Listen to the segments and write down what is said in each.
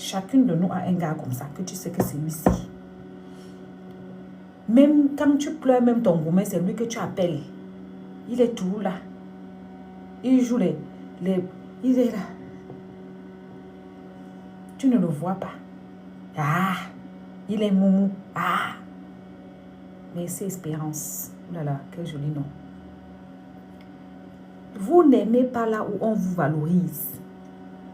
Chacune de nous a un gars comme ça, que tu sais que c'est lui-ci. Même quand tu pleures, même ton gourmet, c'est lui que tu appelles. Il est toujours là. Il joue il est là. Tu ne le vois pas. Ah, il est moumou. Ah. Mais c'est Espérance. Oh là là, quel joli nom. Vous n'aimez pas là où on vous valorise.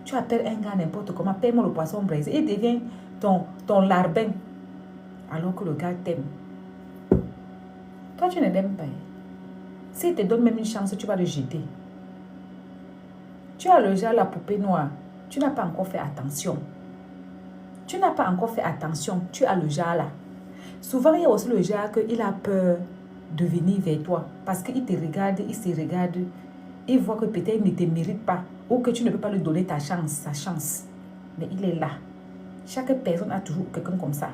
Tu appelles un gars n'importe comment, paye-moi le poisson braisé. Il devient ton larbin. Alors que le gars t'aime. Toi, tu ne l'aimes pas. S'il te donne même une chance, tu vas le jeter. Tu as le genre la poupée noire. Tu n'as pas encore fait attention. Tu n'as pas encore fait attention. Tu as le genre là. Souvent, il y a aussi le genre qu'il a peur de venir vers toi. Parce qu'il te regarde, il se regarde. Il voit que peut-être il ne te mérite pas. Ou que tu ne peux pas lui donner ta chance, sa chance. Mais il est là. Chaque personne a toujours quelqu'un comme ça.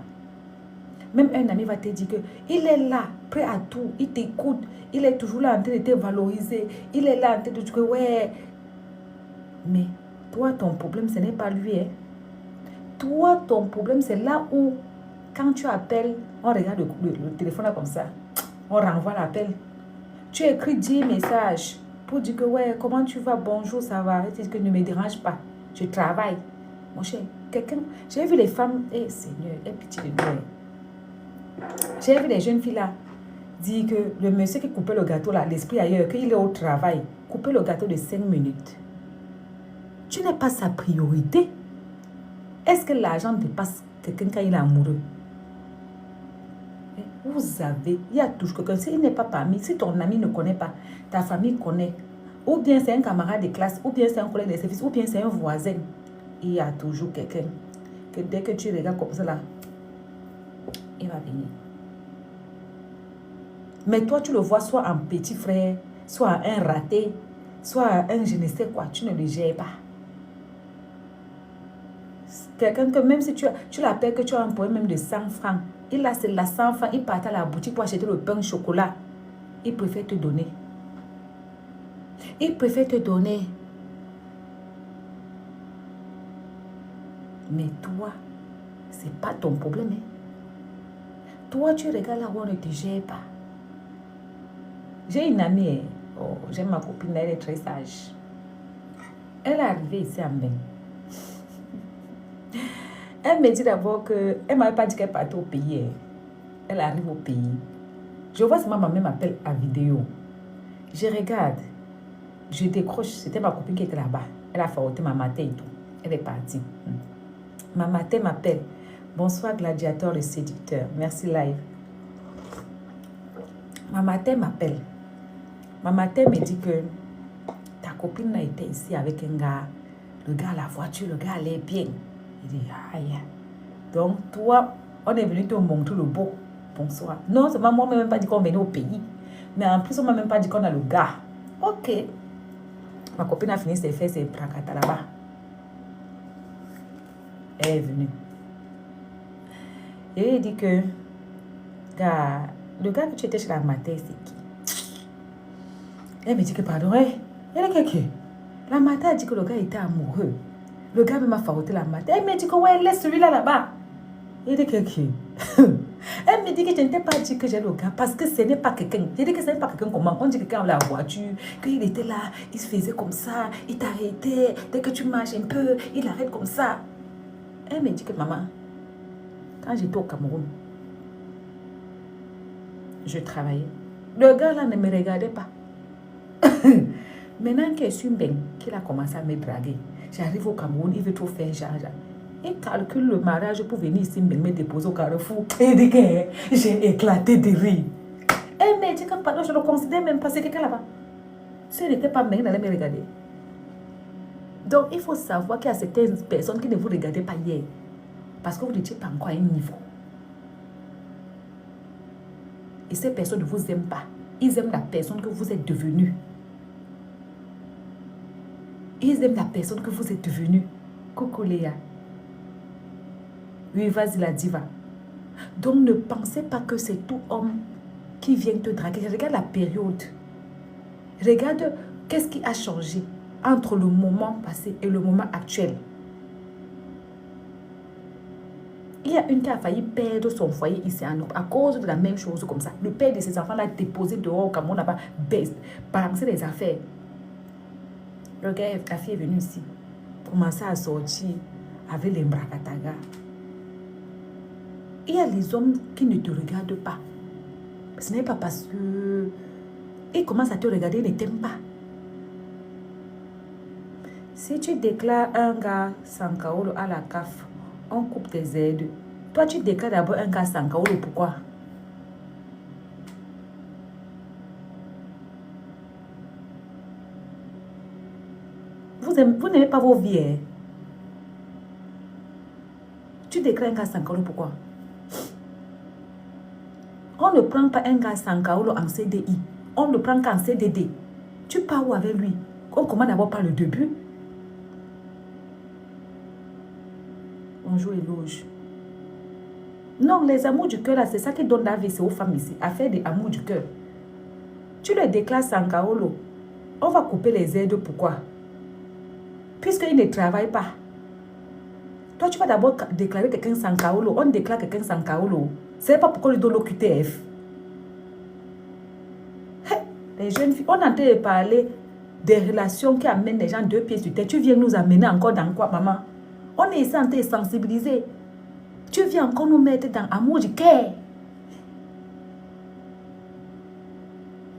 Même un ami va te dire qu'il est là, prêt à tout. Il t'écoute. Il est toujours là en train de te valoriser. Il est là en train de te dire que ouais. Mais toi, ton problème, ce n'est pas lui. Hein. Toi, ton problème, c'est là où, quand tu appelles, on regarde le téléphone là comme ça. On renvoie l'appel. Tu écris 10 messages pour dire que ouais, comment tu vas, bonjour, ça va. Et que ne me dérange pas. Je travaille. Mon cher, quelqu'un, j'ai vu les femmes, Seigneur, aie pitié de nous. J'ai vu les jeunes filles là dire que le monsieur qui coupait le gâteau là, l'esprit ailleurs, qu'il est au travail, couper le gâteau de 5 minutes. Tu n'es pas sa priorité. Est-ce que l'argent dépasse quelqu'un quand il est amoureux? Vous avez, il y a toujours quelqu'un, s'il n'est pas parmi, si ton ami ne connaît pas, ta famille connaît, ou bien c'est un camarade de classe, ou bien c'est un collègue de service, ou bien c'est un voisin, il y a toujours quelqu'un que dès que tu regardes comme ça là, il va venir. Mais toi, tu le vois soit en petit frère, soit un raté, soit un je ne sais quoi, tu ne le gères pas. Quelqu'un que même si tu l'appelles que tu as un problème même de 100 francs, il a la 100 francs, il part à la boutique pour acheter le pain au chocolat. Il préfère te donner. Il préfère te donner. Mais toi, ce n'est pas ton problème. Hein? Toi, tu regardes là où on ne te gère pas. J'ai une amie, j'aime ma copine, elle est très sage. Elle est arrivée ici à Mbeng. Elle me dit d'abord qu'elle ne m'avait pas dit qu'elle partait au pays. Elle arrive au pays. Je vois seulement ma mère m'appelle à vidéo. Je regarde. Je décroche. C'était ma copine qui était là-bas. Elle a failloté ma matin et tout. Elle est partie. Ma matin m'appelle. Bonsoir gladiateur le séducteur. Merci live. Ma matin m'appelle. Ma matin me dit que ta copine a été ici avec un gars. Le gars à la voiture, le gars allait bien. Il dit, aïe. Donc, toi, on est venu te montrer le beau. Bonsoir. Non, seulement moi, on ne m'a même pas dit qu'on venait au pays. Mais en plus, on ne m'a même pas dit qu'on a le gars. Ok. Ma copine a fini ses fesses et prankata là-bas. Elle est venue. Et il dit que le gars que tu étais chez la mater, c'est qui? Elle me dit que pardon, elle est quelqu'un. La mater a dit que le gars était amoureux. Le gars m'a failloté la mater. Elle me dit que ouais, laisse celui-là là-bas. Il dit quelqu'un. Elle me dit que je ne t'ai pas dit que j'ai le gars parce que ce n'est pas quelqu'un. Je dis que ce n'est pas quelqu'un comment. On dit que quelqu'un a la voiture, qu'il était là, il se faisait comme ça, il t'arrêtait. Dès que tu marches un peu, il arrête comme ça. Elle me dit que maman, quand j'étais au Cameroun, je travaillais. Le gars là ne me regardait pas. Maintenant qu'il est sur Mbeng, qu'il a commencé à me draguer, j'arrive au Cameroun, il veut trop faire genre. Il calcule le mariage pour venir ici me déposer au Carrefour. Et dit que j'ai éclaté de rire. Elle m'a dit que pardon, je ne le considère même pas. C'est quelqu'un là-bas. Si elle n'était pas Mbeng, elle allait me regarder. Donc, il faut savoir qu'il y a certaines personnes qui ne vous regardaient pas hier. Parce que vous n'étiez pas encore à un niveau. Et ces personnes ne vous aiment pas. Ils aiment la personne que vous êtes devenue. Ils aiment la personne que vous êtes devenue. Coucou Léa. Oui, vas-y la diva. Donc, ne pensez pas que c'est tout homme qui vient te draguer. Regarde la période. Regarde qu'est-ce qui a changé entre le moment passé et le moment actuel. Il y a une qui a failli perdre son foyer ici à cause de la même chose comme ça. Le père de ses enfants l'a déposé dehors au Cameroun, n'a pas balancé les affaires. Le gars, la fille est venue ici, commencer à sortir avec les bracatagas. Il y a les hommes qui ne te regardent pas. Ce n'est pas parce que ils commencent à te regarder, ils ne t'aiment pas. Si tu déclares un gars Sankaolo à la CAF, on coupe tes aides. Toi, tu déclares d'abord un gars Sankaolo, pourquoi? Vous n'aimez pas vos vies. Hein? Tu déclares un gars Sankaolo, pourquoi? On ne prend pas un gars Sankaolo en CDI. On ne prend qu'en CDD. Tu pars où avec lui? On commence d'abord par le début. Bonjour Éloge. Non, les amours du cœur, là, c'est ça qui donne la vie, c'est aux femmes ici. Affaire des amours du cœur. Tu le déclares Sankaolo. On va couper les aides, pourquoi? Puisqu'il ne travaille pas. Toi, tu vas d'abord déclarer quelqu'un Sankaolo. On déclare quelqu'un Sankaolo. C'est pas pourquoi on lui donne l'OQTF. Les jeunes filles, on est en train de parler des relations qui amènent les gens 2 pieds sur terre. Tu viens nous amener encore dans quoi, maman? On est ici en train de sensibiliser. Tu viens encore nous mettre dans l'amour du cœur.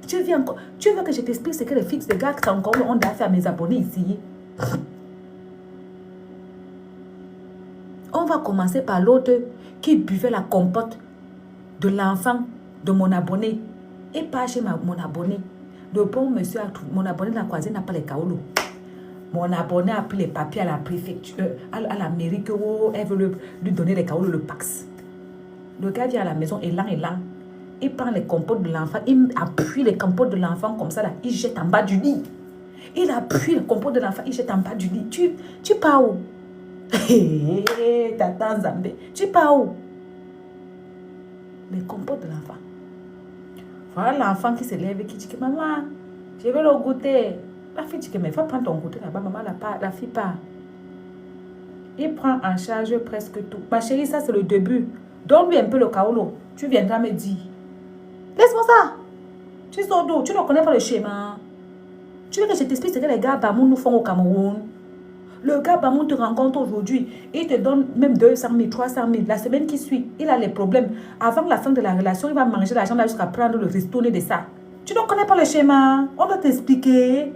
Tu veux que je t'explique ce que les fixes de gars qui sont encore on a fait à mes abonnés ici. On va commencer par l'autre qui buvait la compote de l'enfant de mon abonné. Et pas chez mon abonné. Le bon monsieur, mon abonné de la croisée n'a pas les kaolo. Mon abonné a pris les papiers à la préfecture, à la mairie, que elle veut lui donner les kaolo, le pax. Le gars vient à la maison, élan. Il prend les compotes de l'enfant, il appuie les compotes de l'enfant comme ça, là, il jette en bas du lit. Il appuie les compotes de l'enfant, il jette en bas du lit. Tu pars où? Tata Zambé, tu pars où? Les compotes de l'enfant. Voilà l'enfant qui se lève et qui dit que maman, je vais le goûter. La fille dit que mais va prendre ton goûter là-bas, maman, la fille part. Il prend en charge presque tout. Ma chérie, ça c'est le début. Donne-lui un peu le kaolo. Tu viendras me dire. Laisse-moi ça. Tu sors d'où? Tu ne connais pas le schéma. Tu veux que je t'explique ce que les gars Bamoun nous font au Cameroun? Le gars Bamoun te rencontre aujourd'hui. Il te donne même 200 000, 300 000. La semaine qui suit, il a les problèmes. Avant la fin de la relation, il va manger l'argent là jusqu'à prendre le ristourné de ça. Tu ne connais pas le schéma. On doit t'expliquer.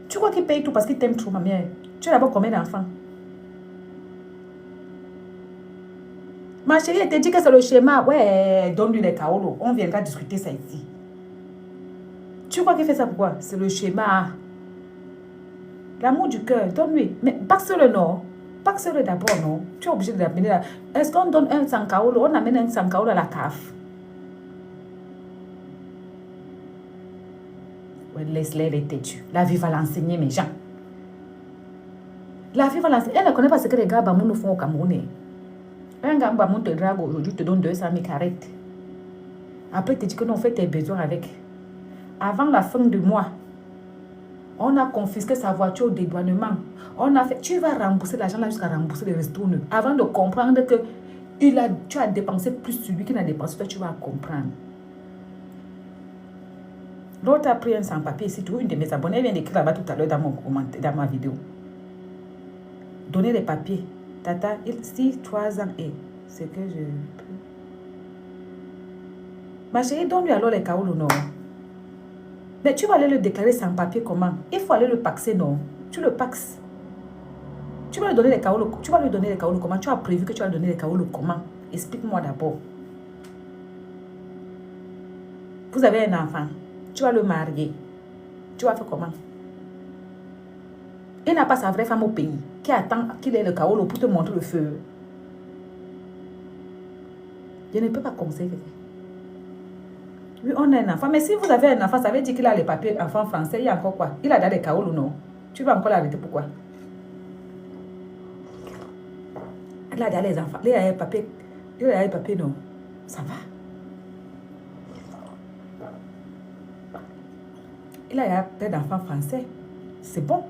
Tu crois qu'il paye tout parce qu'il t'aime trop, ma mère? Tu as d'abord combien d'enfants? Ma chérie, elle te dit que c'est le schéma. Ouais, donne-lui les kaolo. On viendra discuter ça ici. Tu crois qu'il fait ça pourquoi? C'est le schéma. L'amour du cœur, donne-lui. Mais paxe-le, non. Paxe-le d'abord, non. Tu es obligé de l'amener là. Est-ce qu'on donne un sankaolo? On amène un sankaolo à la CAF. Ouais, laisse-les les têtus. La vie va l'enseigner, mes gens. La vie va l'enseigner. Elle ne connaît pas ce que les gars Bamoun nous font au Cameroun. Un gars Bamoun te drague aujourd'hui, te donne 200 000 arrête. Après, tu te dis que non, on fait tes besoins avec. Avant la fin du mois, on a confisqué sa voiture au dédouanement. On a fait, tu vas rembourser l'argent là jusqu'à rembourser les ristournes. Avant de comprendre que tu as dépensé plus sur lui qu'il n'a dépensé, toi tu vas comprendre. L'autre a pris un sans-papier ici, une de mes abonnés vient d'écrire là-bas tout à l'heure dans ma vidéo. Donner les papiers. Tata, si 3 ans et c'est que je peux. Ma chérie, donne-lui alors les kaolo, non? Mais tu vas aller le déclarer sans papier comment? Il faut aller le paxer, non? Tu le paxes. Tu vas lui donner les kaolo. Tu vas lui donner les kaolo comment? Tu as prévu que tu vas lui donner les kaolo comment? Explique-moi d'abord. Vous avez un enfant. Tu vas le marier. Tu vas faire comment? Il n'a pas sa vraie femme au pays qui attend qu'il ait le kaolo pour te montrer le feu. Je ne peux pas conseiller quelqu'un. Oui, on a un enfant. Mais si vous avez un enfant, ça veut dire qu'il a les papiers enfant français. Il y a encore quoi? Il a dans les kaolo, non? Tu vas encore l'arrêter pourquoi? Il a dans les enfants. Il a les papiers. Il a les papiers, non? Ça va. Il a plein d'enfants français. C'est bon.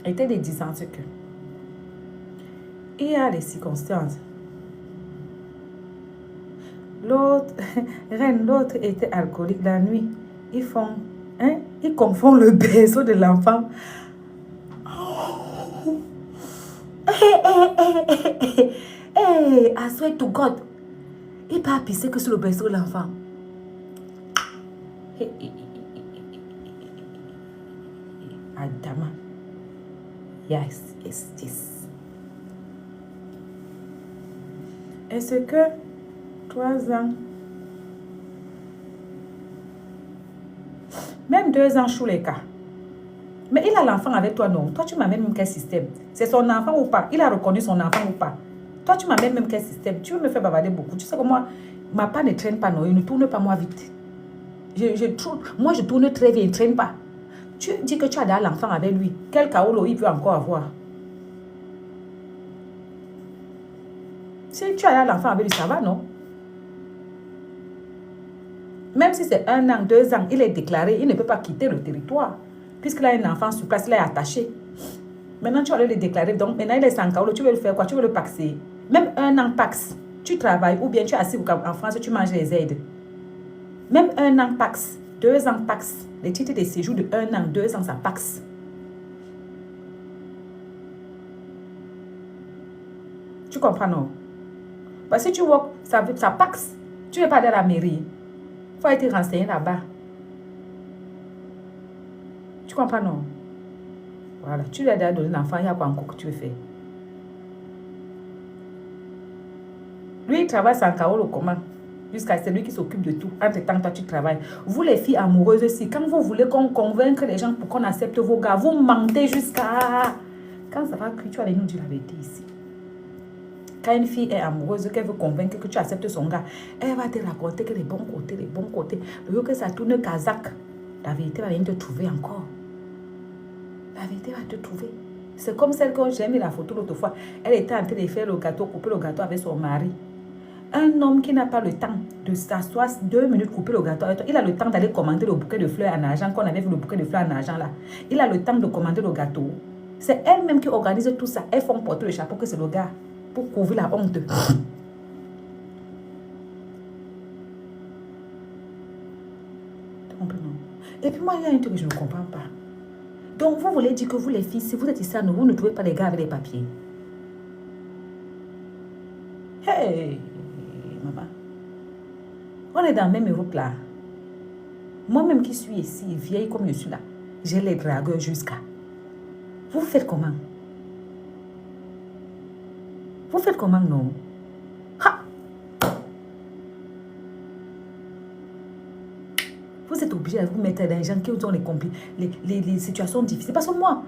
était de disant ce que il y a des circonstances. L'autre, l'autre était alcoolique la nuit. Ils confondent le berceau de l'enfant. I swear to God. Il pas pisser que sur le berceau de l'enfant. Adama. Yes, yes, yes. Est-ce que 3 ans, même 2 ans sous les cas. Mais il a l'enfant avec toi, non? Toi, tu m'amènes même quel système? C'est son enfant ou pas? Il a reconnu son enfant ou pas? Toi, tu m'amènes même quel système? Tu veux me faire bavarder beaucoup. Tu sais que moi, ma part ne traîne pas, non? Il ne tourne pas moi vite. Moi, je tourne très vite, il ne traîne pas. Tu dis que tu as l'enfant avec lui. Quel chaos il peut encore avoir? Si tu as l'enfant avec lui, ça va, non? Même si c'est 1 an, 2 ans, il est déclaré, il ne peut pas quitter le territoire. Puisqu'il a un enfant sur place, il est attaché. Maintenant, tu vas le déclarer. Donc, maintenant, il est sans chaos. Tu veux le faire quoi? Tu veux le paxer. Même 1 an pax. Tu travailles ou bien tu es assis en France, tu manges les aides. Même 1 an pax. 2 ans pax. Les titres de séjour de 1 an, 2 ans, ça pax. Tu comprends, non? Parce que si tu vois, ça pax. Tu ne veux pas aller à la mairie. Il faut être renseigné là-bas. Tu comprends, non? Voilà. Tu lui as déjà donné l'enfant, il y a quoi encore que tu veux faire? Lui, il travaille sans chaos, comment? Jusqu'à c'est lui qui s'occupe de tout. Entre-temps, toi, tu travailles. Vous, les filles amoureuses aussi, quand vous voulez qu'on convainque les gens pour qu'on accepte vos gars, vous mentez jusqu'à... Quand ça va cuire, tu vas nous dire la vérité ici. Quand une fille est amoureuse, qu'elle veut convaincre que tu acceptes son gars, elle va te raconter que les bons côtés. Le jour que ça tourne kazakh, la vérité va venir te trouver encore. La vérité va te trouver. C'est comme celle que j'ai mis la photo l'autre fois. Elle était en train de faire le gâteau, couper le gâteau avec son mari. Un homme qui n'a pas le temps de s'asseoir 2 minutes couper le gâteau avec toi, il a le temps d'aller commander le bouquet de fleurs en argent, qu'on avait vu le bouquet de fleurs en argent là. Il a le temps de commander le gâteau. C'est elle-même qui organise tout ça. Elles font porter le chapeau que c'est le gars pour couvrir la honte. Et puis moi, il y a un truc que je ne comprends pas. Donc, vous voulez dire que vous, les filles, si vous êtes ici à nous, vous ne trouvez pas les gars avec les papiers. Hey, maman. On est dans la même Europe là. Moi-même qui suis ici, vieille comme je suis là, j'ai les dragueurs jusqu'à. Vous faites comment? Vous faites comment, non? Ha! Vous êtes obligé de vous mettre dans les gens qui ont les situations difficiles. Parce que moi,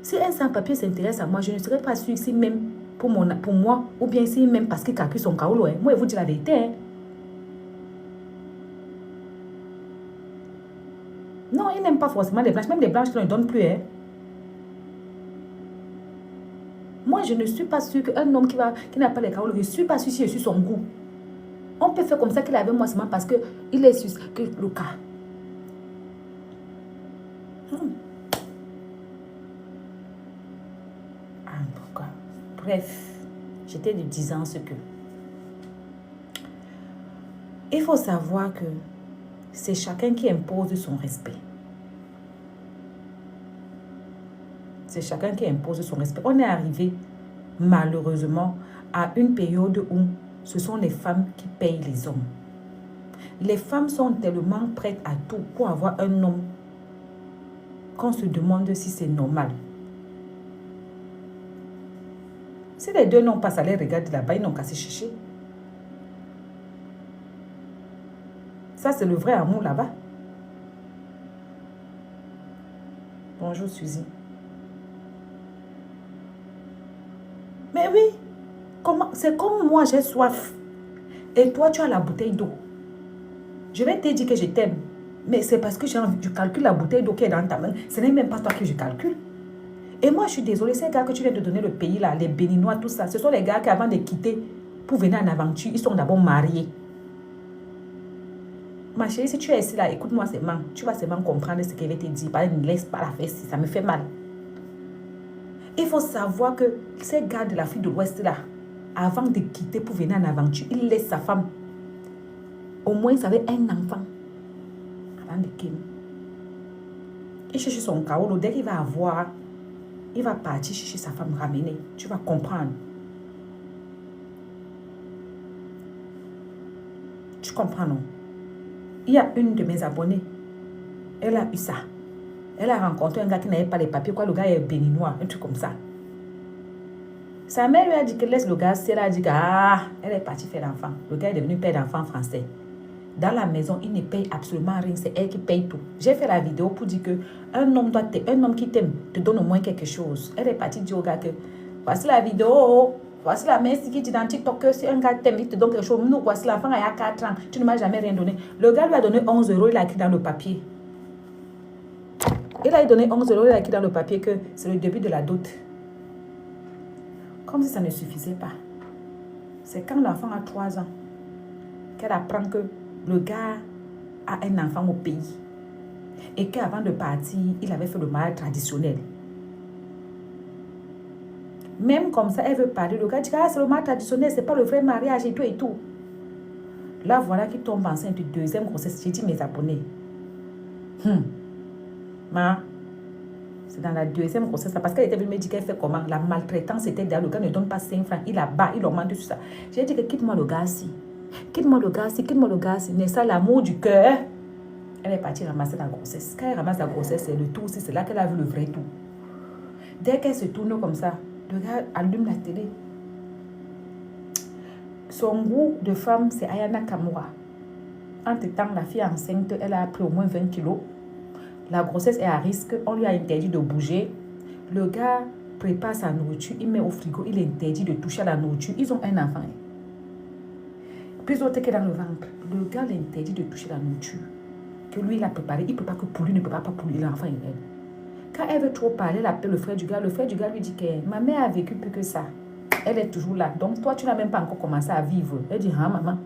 si un sans-papier s'intéresse à moi, je ne serais pas sûre ici même pour moi, ou bien ici même parce qu'il calcule son kaolo. Moi, je vous dis la vérité. Hein. Non, il n'aime pas forcément les blanches. Même les blanches, ne le donnent plus. Hein. Moi, je ne suis pas sûre qu'un homme qui n'a pas les kaolo, je ne suis pas sûre si je suis son goût. On peut faire comme ça qu'il est avec moi seulement parce qu'il est sûr que le cas. En tout cas, bref, j'étais de 10 ans ce que. Il faut savoir que c'est chacun qui impose son respect. C'est chacun qui impose son respect. On est arrivé, malheureusement, à une période où ce sont les femmes qui payent les hommes. Les femmes sont tellement prêtes à tout pour avoir un homme qu'on se demande si c'est normal. Si les deux n'ont pas ça, les regarde là-bas, ils n'ont qu'à se chercher. Ça, c'est le vrai amour là-bas. Bonjour, Suzy. Mais oui, c'est comme moi, j'ai soif. Et toi, tu as la bouteille d'eau. Je vais te dire que je t'aime. Mais c'est parce que je calcule la bouteille d'eau qui est dans ta main. Ce n'est même pas toi que je calcule. Et moi, je suis désolée, ces gars que tu viens de donner le pays là, les Béninois, tout ça, ce sont les gars qui, avant de quitter pour venir en aventure, ils sont d'abord mariés. Ma chérie, si tu es ici là, écoute-moi seulement. Tu vas seulement comprendre ce qu'elle va te dire. Ne laisse pas la faire si ça me fait mal. Il faut savoir que ces gars de l'Afrique de l'Ouest là, avant de quitter pour venir en aventure, il laisse sa femme. Au moins, il avait un enfant avant de quitter. Il cherche son chaos. Dès qu'il va avoir, il va partir chercher sa femme ramener. Tu vas comprendre. Tu comprends, non? Il y a une de mes abonnées. Elle a eu ça. Elle a rencontré un gars qui n'avait pas les papiers. Quoi, le gars est béninois, un truc comme ça. Sa mère lui a dit que laisse le gars. Elle a dit elle est partie faire l'enfant. Le gars est devenu père d'enfant français. Dans la maison, il ne paye absolument rien. C'est elle qui paye tout. J'ai fait la vidéo pour dire que un homme qui t'aime te donne au moins quelque chose. Elle est partie dire au gars que voici la vidéo. Voici la mère qui dit dans TikTok que si un gars t'aime, il te donne quelque chose. Nous, voici l'enfant il y a 4 ans. Tu ne m'as jamais rien donné. Le gars lui a donné 11 euros. Il a écrit dans le papier. Il a donné 11 euros. Il a écrit dans le papier que c'est le début de la dot. Comme si ça ne suffisait pas. C'est quand l'enfant a 3 ans qu'elle apprend que le gars a un enfant au pays. Et qu'avant de partir, il avait fait le mariage traditionnel. Même comme ça, elle veut parler. Le gars dit, c'est le mariage traditionnel, c'est pas le vrai mariage et tout et tout. Là, voilà qu'il tombe enceinte de 2e grossesse. J'ai dit mes abonnés. C'est dans la 2e grossesse. Parce qu'elle était venue me dire qu'elle fait comment. La maltraitance était derrière. Le gars ne donne pas 5 francs. Il la bat, il augmente tout ça. J'ai dit que quitte-moi le gars si. Quitte-moi le gars si, quitte-moi le gars si. N'est ça l'amour du cœur? Elle est partie ramasser la grossesse. Quand elle ramasse la grossesse, c'est le tout aussi. C'est là qu'elle a vu le vrai tout. Dès qu'elle se tourne comme ça, le gars allume la télé. Son goût de femme, c'est Ayana Kamura. Entre-temps, la fille enceinte, elle a pris au moins 20 kilos. La grossesse est à risque. On lui a interdit de bouger. Le gars prépare sa nourriture. Il met au frigo. Il est interdit de toucher à la nourriture. Ils ont un enfant. Plus autre que dans le ventre. Le gars l'interdit de toucher la nourriture. Que lui, il a préparé. Il ne peut pas que pour lui, ne peut pas pour lui. L'enfant est elle. Quand elle veut trop parler, elle appelle le frère du gars. Le frère du gars lui dit que ma mère a vécu plus que ça. Elle est toujours là. Donc, toi, tu n'as même pas encore commencé à vivre. Elle dit, maman.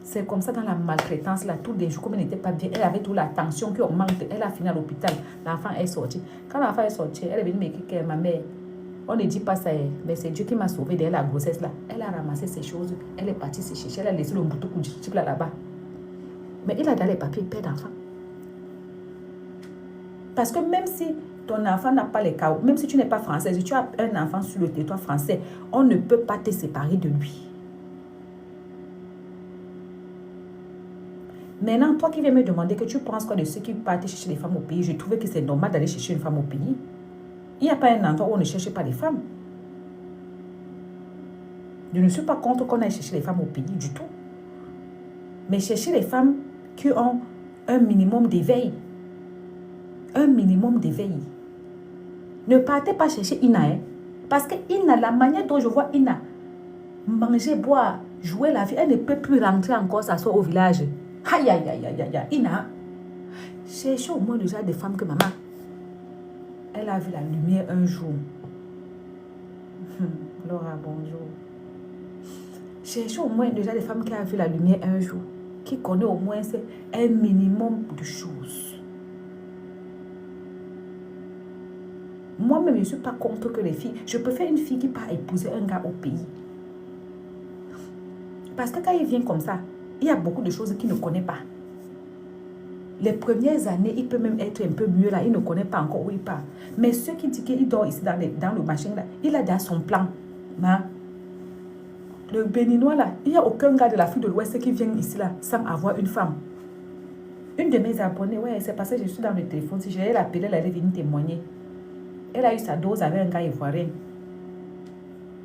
C'est comme ça dans la maltraitance, là, tous les jours, comme elle n'était pas bien, elle avait toute la tension qui augmente. Elle a fini à l'hôpital. L'enfant est sorti. Quand l'enfant est sorti, elle est venue m'écrire que ma mère, on ne dit pas ça, mais c'est Dieu qui m'a sauvé de la grossesse, là. Elle a ramassé ses choses. Elle est partie se chercher. Elle a laissé le bouton pour du là-bas. Mais il a dans les papiers, père d'enfant. Parce que même si ton enfant n'a pas les cas, même si tu n'es pas française, si tu as un enfant sur le territoire français, on ne peut pas te séparer de lui. Maintenant, toi qui viens me demander que tu penses quoi de ceux qui partent chercher les femmes au pays, je trouvais que c'est normal d'aller chercher une femme au pays. Il n'y a pas un endroit où on ne cherche pas les femmes. Je ne suis pas contre qu'on aille chercher les femmes au pays du tout. Mais chercher les femmes qui ont un minimum d'éveil. Un minimum d'éveil. Ne partez pas chercher Ina. Parce que Ina, la manière dont je vois Ina manger, boire, jouer la vie, elle ne peut plus rentrer encore s'asseoir au village. Aïe, aïe, aïe, aïe, aïe, Ina, cherchez au moins le genre de femme que maman. Elle a vu la lumière un jour. Laura, bonjour. Cherchez au moins le genre de femme qui a vu la lumière un jour. Qui connaît au moins un minimum de choses. Moi-même, je ne suis pas contre que les filles... Je préfère une fille qui part épouser un gars au pays. Parce que quand il vient comme ça, il y a beaucoup de choses qu'il ne connaît pas. Les premières années, il peut même être un peu mieux là. Il ne connaît pas encore où il part. Mais ceux qui disent qu'il dort ici dans le machin là, il a déjà son plan. Hein? Le béninois là, il n'y a aucun gars de l'Afrique de l'Ouest qui vient ici là sans avoir une femme. Une de mes abonnées, ouais, c'est parce que je suis dans le téléphone. Si j'allais l'appeler, elle allait venir témoigner. Elle a eu sa dose avec un gars ivoirien.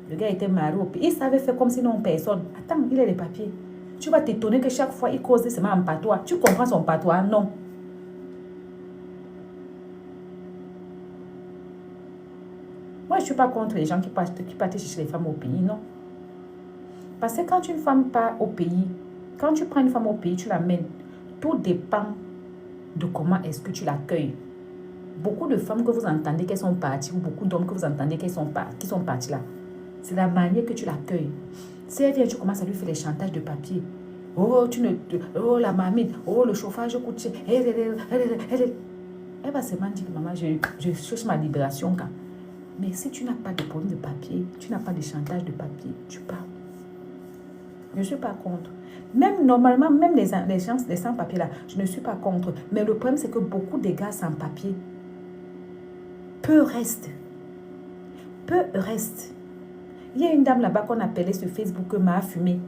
Le gars était marié au pays. Il savait faire comme si non personne. Attends, il a les papiers. Tu vas t'étonner que chaque fois, il cause seulement en patois. Tu comprends son patois? Non. Moi, je ne suis pas contre les gens qui partent chercher les femmes au pays, non. Parce que quand une femme part au pays, quand tu prends une femme au pays, tu l'amènes. Tout dépend de comment est-ce que tu l'accueilles. Beaucoup de femmes que vous entendez qu'elles sont parties, ou beaucoup d'hommes que vous entendez qui sont partis là, c'est la manière que tu l'accueilles. Si elle vient, tu commences à lui faire les chantages de papier. Oh, oh la mamie, oh, le chauffage coûte cher. Elle va seulement dire, maman, je cherche ma libération quand. Mais si tu n'as pas de problème de papier, tu n'as pas de chantage de papier, tu pars. Je ne suis pas contre. Même normalement, même les gens, les sans-papiers là, je ne suis pas contre. Mais le problème, c'est que beaucoup de gars sans-papiers, peu restent. Peu restent. Il y a une dame là-bas qu'on appelait sur Facebook m'a fumé.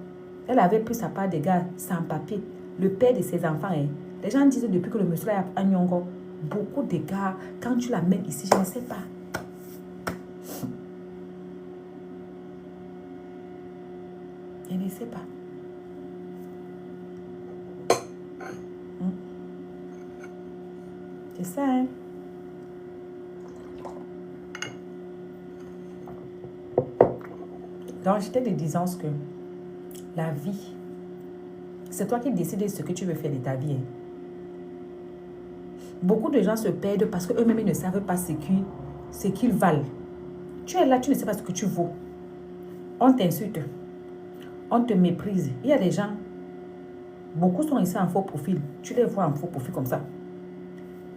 Elle avait pris sa part des gars sans papier. Le père de ses enfants. Hein. Les gens disent depuis que le monsieur là a Nyongo, beaucoup de gars, quand tu l'amènes ici, je ne sais pas. Je ne sais pas. C'est ça, hein. Donc, j'étais de disant que la vie, c'est toi qui décides de ce que tu veux faire de ta vie. Hein. Beaucoup de gens se perdent parce qu'eux-mêmes ne savent pas ce qu'ils valent. Tu es là, tu ne sais pas ce que tu vaux. On t'insulte. On te méprise. Il y a des gens, beaucoup sont ici en faux profil. Tu les vois en faux profil comme ça.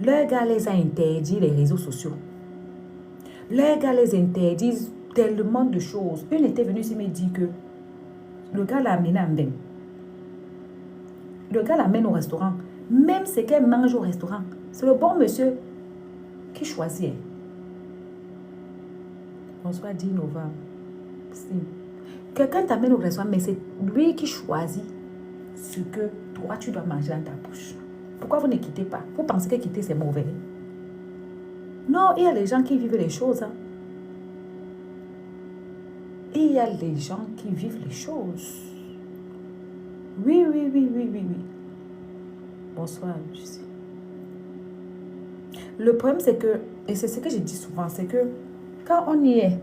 Leur gars les a interdit les réseaux sociaux. Leur gars les interdisent tellement de choses. Une était venue ici me dire que le gars l'a amené en bain. Le gars l'amène au restaurant. Même ce qu'elle mange au restaurant, c'est le bon monsieur qui choisit. Bonsoir 10 novembre. Si. Quelqu'un t'amène au restaurant, mais c'est lui qui choisit ce que toi tu dois manger dans ta bouche. Pourquoi vous ne quittez pas? Vous pensez que quitter c'est mauvais? Non, il y a les gens qui vivent les choses. Hein. Il y a les gens qui vivent les choses. Oui. Bonsoir, Lucie. Le problème, c'est que, et c'est ce que je dis souvent, c'est que quand on y est,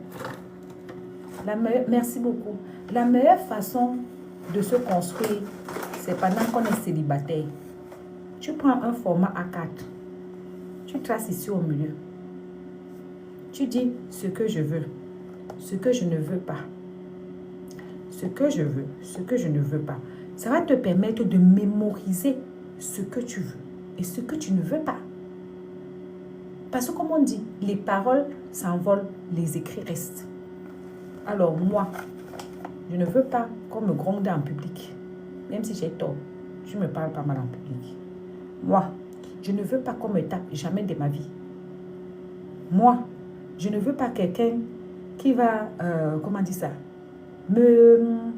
merci beaucoup. La meilleure façon de se construire, c'est pendant qu'on est célibataire. Tu prends un format A4. Tu traces ici au milieu. Tu dis ce que je veux, ce que je ne veux pas. Ce que je veux, ce que je ne veux pas. Ça va te permettre de mémoriser ce que tu veux et ce que tu ne veux pas. Parce que comme on dit, les paroles s'envolent, les écrits restent. Alors moi, je ne veux pas qu'on me gronde en public. Même si j'ai tort, je ne me parle pas mal en public. Moi, je ne veux pas qu'on me tape jamais de ma vie. Moi, je ne veux pas quelqu'un qui va, comment dire ça, me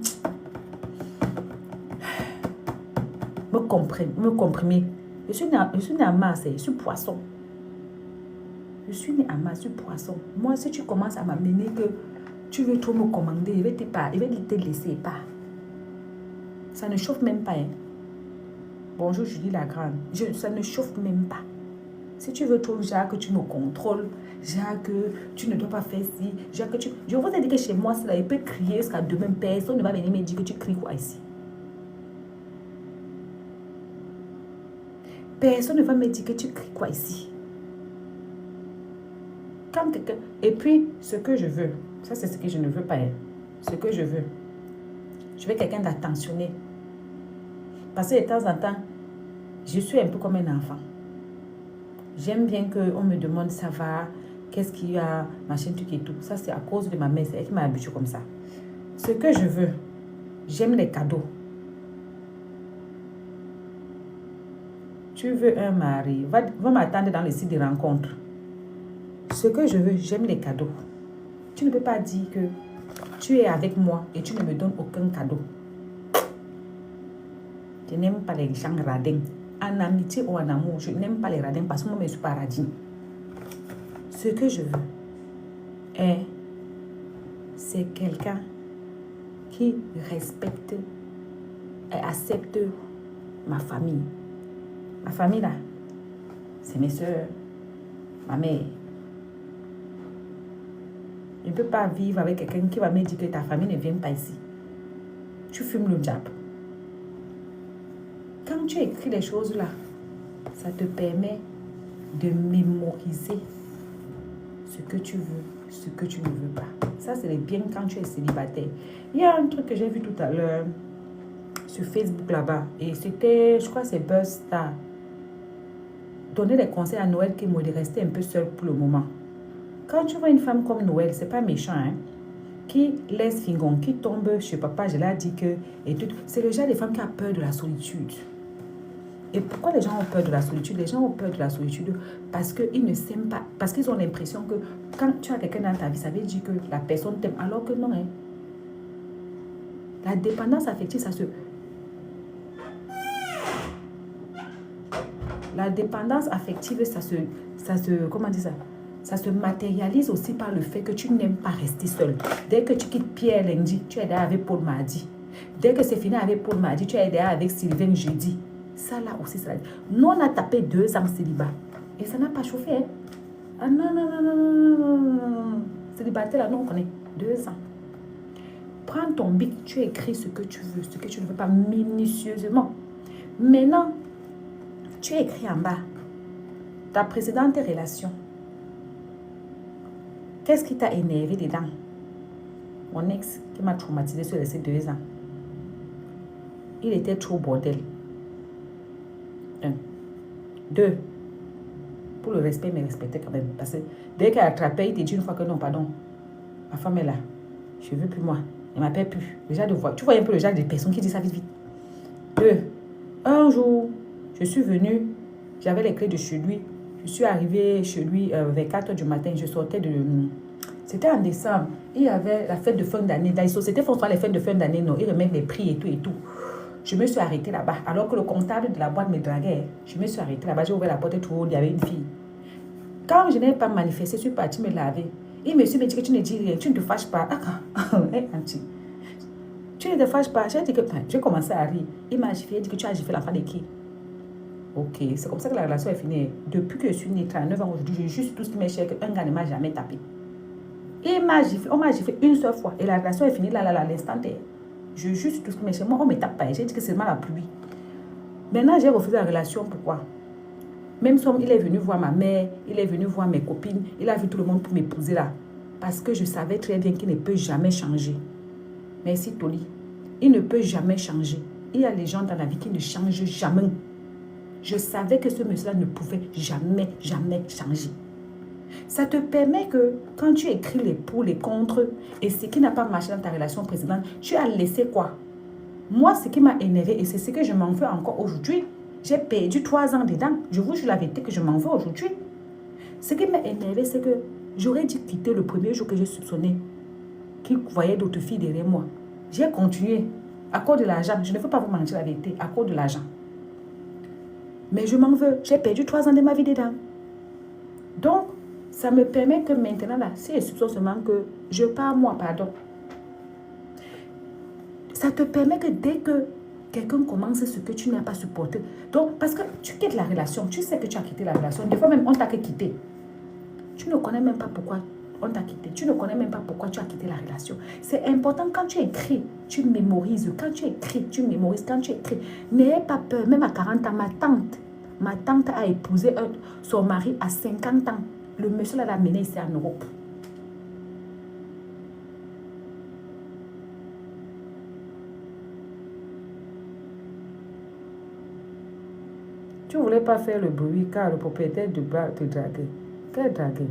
comprimer. Je suis né à Marseille, je suis poisson. Je suis né à Marseille, je suis poisson. Moi, si tu commences à m'amener que tu veux trop me commander, je vais te laisser pas. Ça ne chauffe même pas. Hein. Bonjour Julie Lagrande. Ça ne chauffe même pas. Si tu veux trop, Jacques, que tu me contrôles, Jacques, que tu ne dois pas faire ci, Jacques, que tu... Je vous ai dit que chez moi, là, il peut crier jusqu'à demain. Personne ne va venir me dire que tu cries quoi ici. Personne ne va me dire que tu cries quoi ici. Quand quelqu'un... Et puis, ce que je veux, ça c'est ce que je ne veux pas. Hein. Ce que je veux quelqu'un d'attentionné. Parce que de temps en temps, je suis un peu comme un enfant. J'aime bien qu'on me demande ça va, qu'est-ce qu'il y a, machin, truc et tout. Ça, c'est à cause de ma mère, c'est elle qui m'a habitué comme ça. Ce que je veux, j'aime les cadeaux. Tu veux un mari, va m'attendre dans le site de rencontre. Ce que je veux, j'aime les cadeaux. Tu ne peux pas dire que tu es avec moi et tu ne me donnes aucun cadeau. Je n'aime pas les gens radins. En amitié ou en amour, je n'aime pas les radins parce que moi, je ne suis pas radine. Ce que je veux, c'est quelqu'un qui respecte et accepte ma famille. Ma famille, là, c'est mes soeurs, ma mère. Je ne peux pas vivre avec quelqu'un qui va me dire que ta famille ne vient pas ici. Tu fumes le diable. Quand tu écris les choses là, ça te permet de mémoriser ce que tu veux, ce que tu ne veux pas. Ça, c'est bien quand tu es célibataire. Il y a un truc que j'ai vu tout à l'heure sur Facebook là-bas. Et c'était, je crois que c'est BuzzStar. Donner des conseils à Noël qui me rester un peu seul pour le moment. Quand tu vois une femme comme Noël, c'est pas méchant, hein, qui laisse Fingon, qui tombe chez papa, je l'ai dit que... et tout. C'est le genre de femme qui a peur de la solitude. Et pourquoi les gens ont peur de la solitude? Les gens ont peur de la solitude parce qu'ils ne s'aiment pas. Parce qu'ils ont l'impression que quand tu as quelqu'un dans ta vie, ça veut dire que la personne t'aime. Alors que non, hein. La dépendance affective, ça se... La dépendance affective, ça se comment dire ça? Ça se matérialise aussi par le fait que tu n'aimes pas rester seul. Dès que tu quittes Pierre lundi, tu es derrière avec Paul mardi. Dès que c'est fini avec Paul mardi, tu es derrière avec Sylvain jeudi. Ça là aussi, ça. Nous, on a tapé 2 ans célibat. Et ça n'a pas chauffé. Hein? Ah non, non, non, non, non, non, non. Célibataire, là, nous, on connaît 2 ans. Prends ton bic, tu écris ce que tu veux, ce que tu ne veux pas minutieusement. Maintenant, tu écris en bas ta précédente relation. Qu'est-ce qui t'a énervé dedans? Mon ex qui m'a traumatisé sur ces 2 ans. Il était trop bordel. 1. 2. Pour le respect, il me respectait quand même. Parce que dès qu'elle attrapait, il te dit une fois que non, pardon. Ma femme est là. Je ne veux plus moi. Elle ne m'appelle plus. Déjà de voir. Tu vois un peu le genre de personnes qui disent ça vite, vite. 2. Un jour, je suis venue. J'avais les clés de chez lui. Je suis arrivée chez lui vers 4 h du matin. Je sortais de... C'était en décembre. Il y avait la fête de fin d'année. Dans les sociétés font les fêtes de fin d'année, non. Ils remettent les prix et tout et tout. Je me suis arrêtée là-bas. Alors que le comptable de la boîte me draguait, je me suis arrêtée là-bas. J'ai ouvert la porte et tout. Il y avait une fille. Quand je n'ai pas manifesté, je suis partie me laver. Il me dit que tu ne dis rien. Tu ne te fâches pas. Tu ne te fâches pas. J'ai dit que... J'ai commencé à rire. Il m'a giflé. Il dit que tu as giflé l'enfant de qui? Ok, c'est comme ça que la relation est finie. Depuis que je suis née, 39 ans aujourd'hui, j'ai juste tout ce qui m'est cher qu'un gars ne m'a jamais tapé. Il m'a giflé, on m'a giflé une seule fois. Et la relation est finie là, l'instant T. Je juste tout ce qui m'est cher. Moi, on ne me tape pas. J'ai dit que c'est mal la pluie. Maintenant, j'ai refusé la relation. Pourquoi? Même si il est venu voir ma mère, il est venu voir mes copines, il a vu tout le monde pour m'épouser là. Parce que je savais très bien qu'il ne peut jamais changer. Merci, Toli. Il ne peut jamais changer. Il y a des gens dans la vie qui ne changent jamais. Je savais que ce monsieur-là ne pouvait jamais, jamais changer. Ça te permet que quand tu écris les pour, les contre et ce qui n'a pas marché dans ta relation précédente, tu as laissé quoi? Moi, ce qui m'a énervé et c'est ce que je m'en veux encore aujourd'hui. J'ai perdu 3 ans dedans. Je vous jure la vérité que je m'en veux aujourd'hui. Ce qui m'a énervé, c'est que j'aurais dû quitter le premier jour que j'ai soupçonné qu'il voyait d'autres filles derrière moi. J'ai continué à cause de l'argent. Je ne veux pas vous mentir la vérité, à cause de l'argent. Mais je m'en veux. J'ai perdu 3 ans de ma vie dedans. Donc, ça me permet que maintenant, là, si je soupçonne seulement que je pars moi, pardon. Ça te permet que dès que quelqu'un commence ce que tu n'as pas supporté. Donc, parce que tu quittes la relation, tu sais que tu as quitté la relation. Des fois même, on t'a que quitté. Tu ne connais même pas pourquoi on t'a quitté. Tu ne connais même pas pourquoi tu as quitté la relation. C'est important quand tu écris, tu mémorises. Quand tu écris, tu mémorises. Quand tu écris, n'ayez pas peur. Même à 40 ans, ma tante a épousé son mari à 50 ans. Le monsieur l'a amené ici en Europe. Tu ne voulais pas faire le bruit car le propriétaire du bar te draguait. Quel draguer?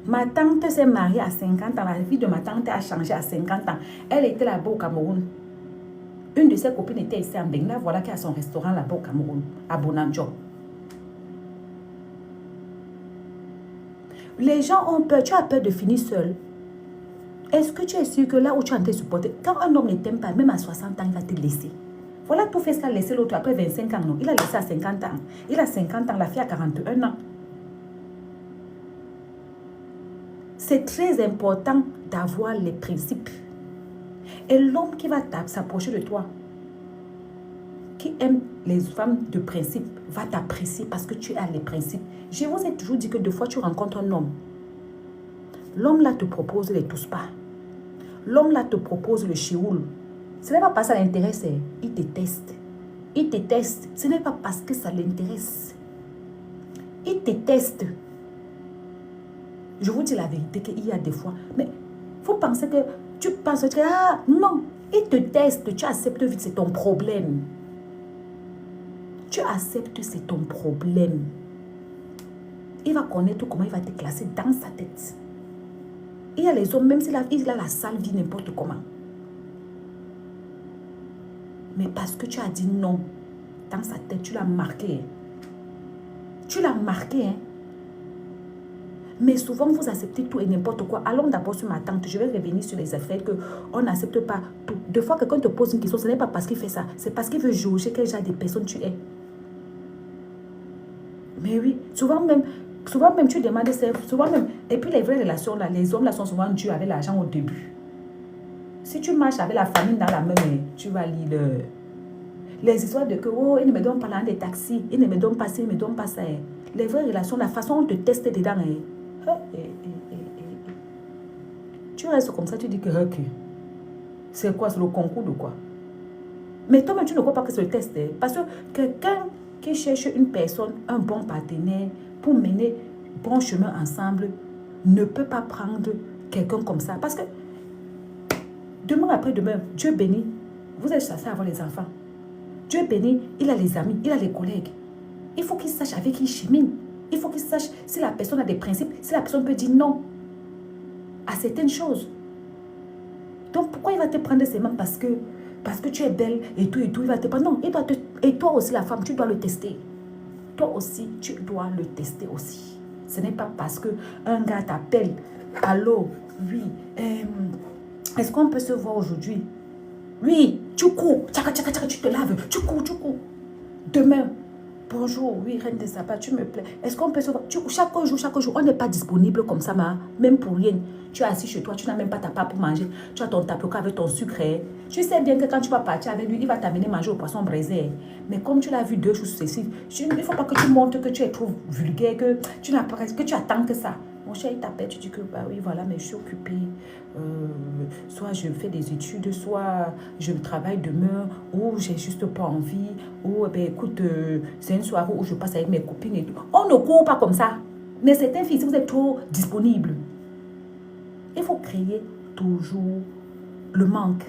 Ma tante s'est mariée à 50 ans. La vie de ma tante a changé à 50 ans. Elle était là-bas au Cameroun. Une de ses copines était ici en Bengla. Voilà qui a son restaurant là-bas au Cameroun, à Bonanjo. Les gens ont peur. Tu as peur de finir seul. Est-ce que tu es sûr que là où tu as été supporté, quand un homme ne t'aime pas, même à 60 ans, il va te laisser. Voilà tout fait ça, laisser l'autre après 25 ans. Non, il a laissé à 50 ans. Il a 50 ans, la fille a 41 ans. C'est très important d'avoir les principes. Et l'homme qui va s'approcher de toi, qui aime les femmes de principe, va t'apprécier parce que tu as les principes. Je vous ai toujours dit que des fois tu rencontres un homme. L'homme là te propose les tous pas. L'homme là te propose le chioul. Ce n'est pas parce que ça l'intéresse, il te teste. Il te teste. Ce n'est pas parce que ça l'intéresse. Il te teste. Je vous dis la vérité qu'il y a des fois. Mais il faut penser que tu penses que non, il te teste. Tu acceptes vite, c'est ton problème. Tu acceptes, c'est ton problème. il va connaître comment il va te classer dans sa tête. Il y a les hommes, même s'il a la sale vie n'importe comment. Mais parce que tu as dit non, dans sa tête, tu l'as marqué. Tu l'as marqué, hein. Mais souvent, vous acceptez tout et n'importe quoi. Allons d'abord sur ma tante. Je vais revenir sur les effets qu'on n'accepte pas tout. Des fois, quelqu'un te pose une question, ce n'est pas parce qu'il fait ça. C'est parce qu'il veut jauger quel genre de personne tu es. Mais oui, souvent même tu demandes ça. Souvent même. Et puis les vraies relations, là, les hommes là sont souvent durs avec l'argent au début. Si tu marches avec la famille dans la main, tu vas lire les histoires de que, oh, ils ne me donnent pas l'argent des taxis, ils ne me donnent pas ça, ils ne me donnent pas ça. Les vraies relations, la façon dont on te teste dedans. Tu restes comme ça, tu dis que ok, c'est quoi, c'est le concours de quoi? Mais toi-même, tu ne crois pas que c'est le test. Parce que quelqu'un qui cherche une personne, un bon partenaire, pour mener bon chemin ensemble, ne peut pas prendre quelqu'un comme ça. Parce que demain après demain, Dieu bénit, vous êtes censé avoir les enfants. Dieu bénit, il a les amis, il a les collègues. Il faut qu'il sache avec qui il chemine. Il faut qu'il sache si la personne a des principes, si la personne peut dire non à certaines choses. Donc, pourquoi il va te prendre ses mains parce que tu es belle et tout, il va te prendre. Non, et toi aussi, la femme, tu dois le tester. Toi aussi, tu dois le tester aussi. Ce n'est pas parce qu'un gars t'appelle. Allô, oui, est-ce qu'on peut se voir aujourd'hui? Oui, tu cours, tu te laves, tu cours. Demain, bonjour, oui, reine des sabbats, tu me plais. Est-ce qu'on peut se voir? Chaque jour, on n'est pas disponible comme ça, même pour rien. Tu es assis chez toi, tu n'as même pas ta part pour manger. Tu as ton tableau avec ton sucre. Tu sais bien que quand tu vas partir avec lui, il va t'amener manger au poisson braisé. Mais comme tu l'as vu 2 jours successifs, il ne faut pas que tu montres que tu es trop vulgaire, que tu attends que ça. Mon cher, il t'appelle, tu dis que bah oui, voilà, mais je suis occupée. Soit je fais des études, soit je travaille demain, ou j'ai juste pas envie, ou ben écoute, c'est une soirée où je passe avec mes copines et tout. On ne court pas comme ça. Mais certaines filles, si vous êtes trop disponible, il faut créer toujours le manque.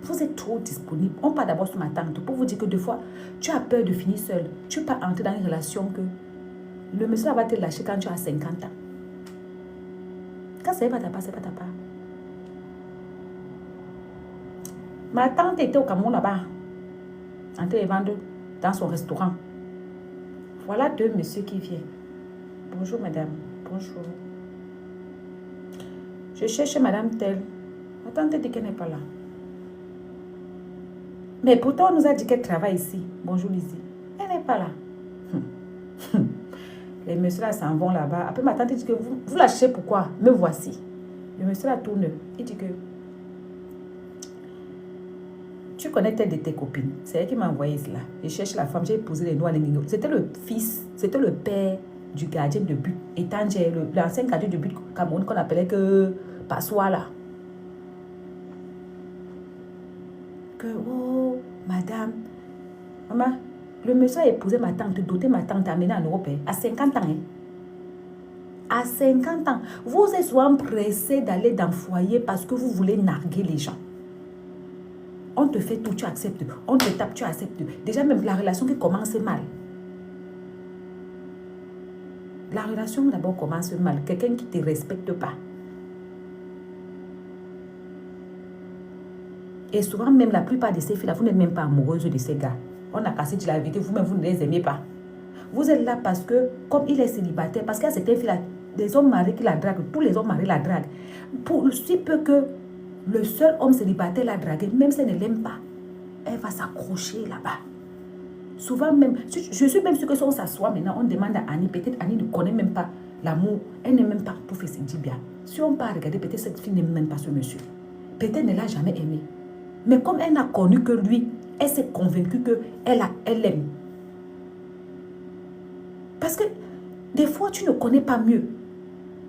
Vous êtes trop disponible. On part d'abord sur ma tante pour vous dire que des fois, tu as peur de finir seul. Tu peux entrer dans une relation que le monsieur va te lâcher quand tu as 50 ans. Quand ce n'est pas ta part, c'est pas ta part. Ma tante était au Cameroun là-bas, en train de vendre dans son restaurant. Voilà 2 messieurs qui viennent. Bonjour madame. Bonjour. Je cherche madame telle. Ma tante dit qu'elle n'est pas là. Mais pourtant, on nous a dit qu'elle travaille ici. Bonjour Lizzie. Elle n'est pas là. Les messieurs là s'en vont là-bas. Après, ma tante dit que vous la cherchez pourquoi? Me voici. Le monsieur là tourne. Il dit que tu connais telle de tes copines. C'est elle qui m'a envoyé cela. Je cherche la femme. J'ai épousé les noirs, les mignons. C'était le fils, c'était le père du gardien de but. Étanger, l'ancien gardien de but Cameroun qu'on appelait que Passoir là. Que, oh, madame, maman, le monsieur a épousé ma tante, doté ma tante, amenée en Europe, à 50 ans. À 50 ans. Vous êtes souvent pressé d'aller dans le foyer parce que vous voulez narguer les gens. On te fait tout, tu acceptes. On te tape, tu acceptes. Déjà, même la relation qui commence mal. La relation d'abord commence mal. Quelqu'un qui ne te respecte pas. Et souvent, même la plupart de ces filles-là, vous n'êtes même pas amoureuse de ces gars. On a cassé de la vérité, vous-même, vous ne les aimez pas. Vous êtes là parce que, comme il est célibataire, parce qu'il y a certaines filles-là, des hommes mariés qui la draguent, tous les hommes mariés la draguent. Pour si peu que le seul homme célibataire la drague, même si elle ne l'aime pas, elle va s'accrocher là-bas. Souvent même, je suis même sûre que si on s'assoit maintenant, on demande à Annie, peut-être Annie ne connaît même pas l'amour, elle n'est même pas professeur Dibia. Si on part regarder, peut-être cette fille n'aime même pas ce monsieur. Peut-être elle ne l'a jamais aimé. Mais comme elle n'a connu que lui, elle s'est convaincue qu'elle l'aime. Parce que des fois, tu ne connais pas mieux.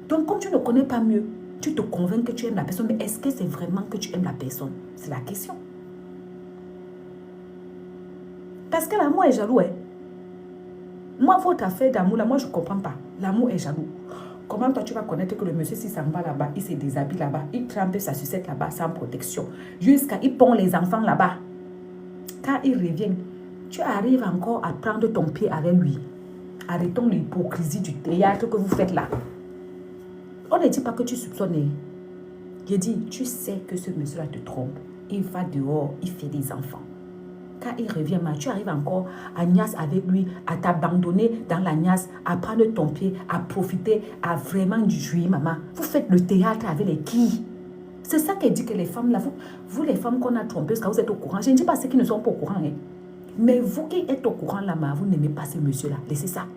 Donc, comme tu ne connais pas mieux, tu te convaincs que tu aimes la personne. Mais est-ce que c'est vraiment que tu aimes la personne? C'est la question. Parce que l'amour est jaloux. Hein? Moi, votre affaire d'amour, là, moi, je ne comprends pas. L'amour est jaloux. Comment toi, tu vas connaître que le monsieur, s'il s'en va là-bas, il se déshabille là-bas, il trempe sa sucette là-bas sans protection, jusqu'à il pond les enfants là-bas. Quand il revient, tu arrives encore à prendre ton pied avec lui. arrêtons l'hypocrisie du théâtre que vous faites là. On ne dit pas que tu soupçonnes. Je dis, tu sais que ce monsieur-là te trompe. Il va dehors, il fait des enfants. Quand il revient, tu arrives encore à niasse avec lui, à t'abandonner dans la niasse, à prendre ton pied, à profiter, à vraiment jouir, maman. Vous faites le théâtre avec les qui? C'est ça qu'elle dit que les femmes, là, vous les femmes qu'on a trompées, parce que vous êtes au courant. Je ne dis pas ceux qui ne sont pas au courant. Mais vous qui êtes au courant là, vous n'aimez pas ce monsieur-là. Laissez ça.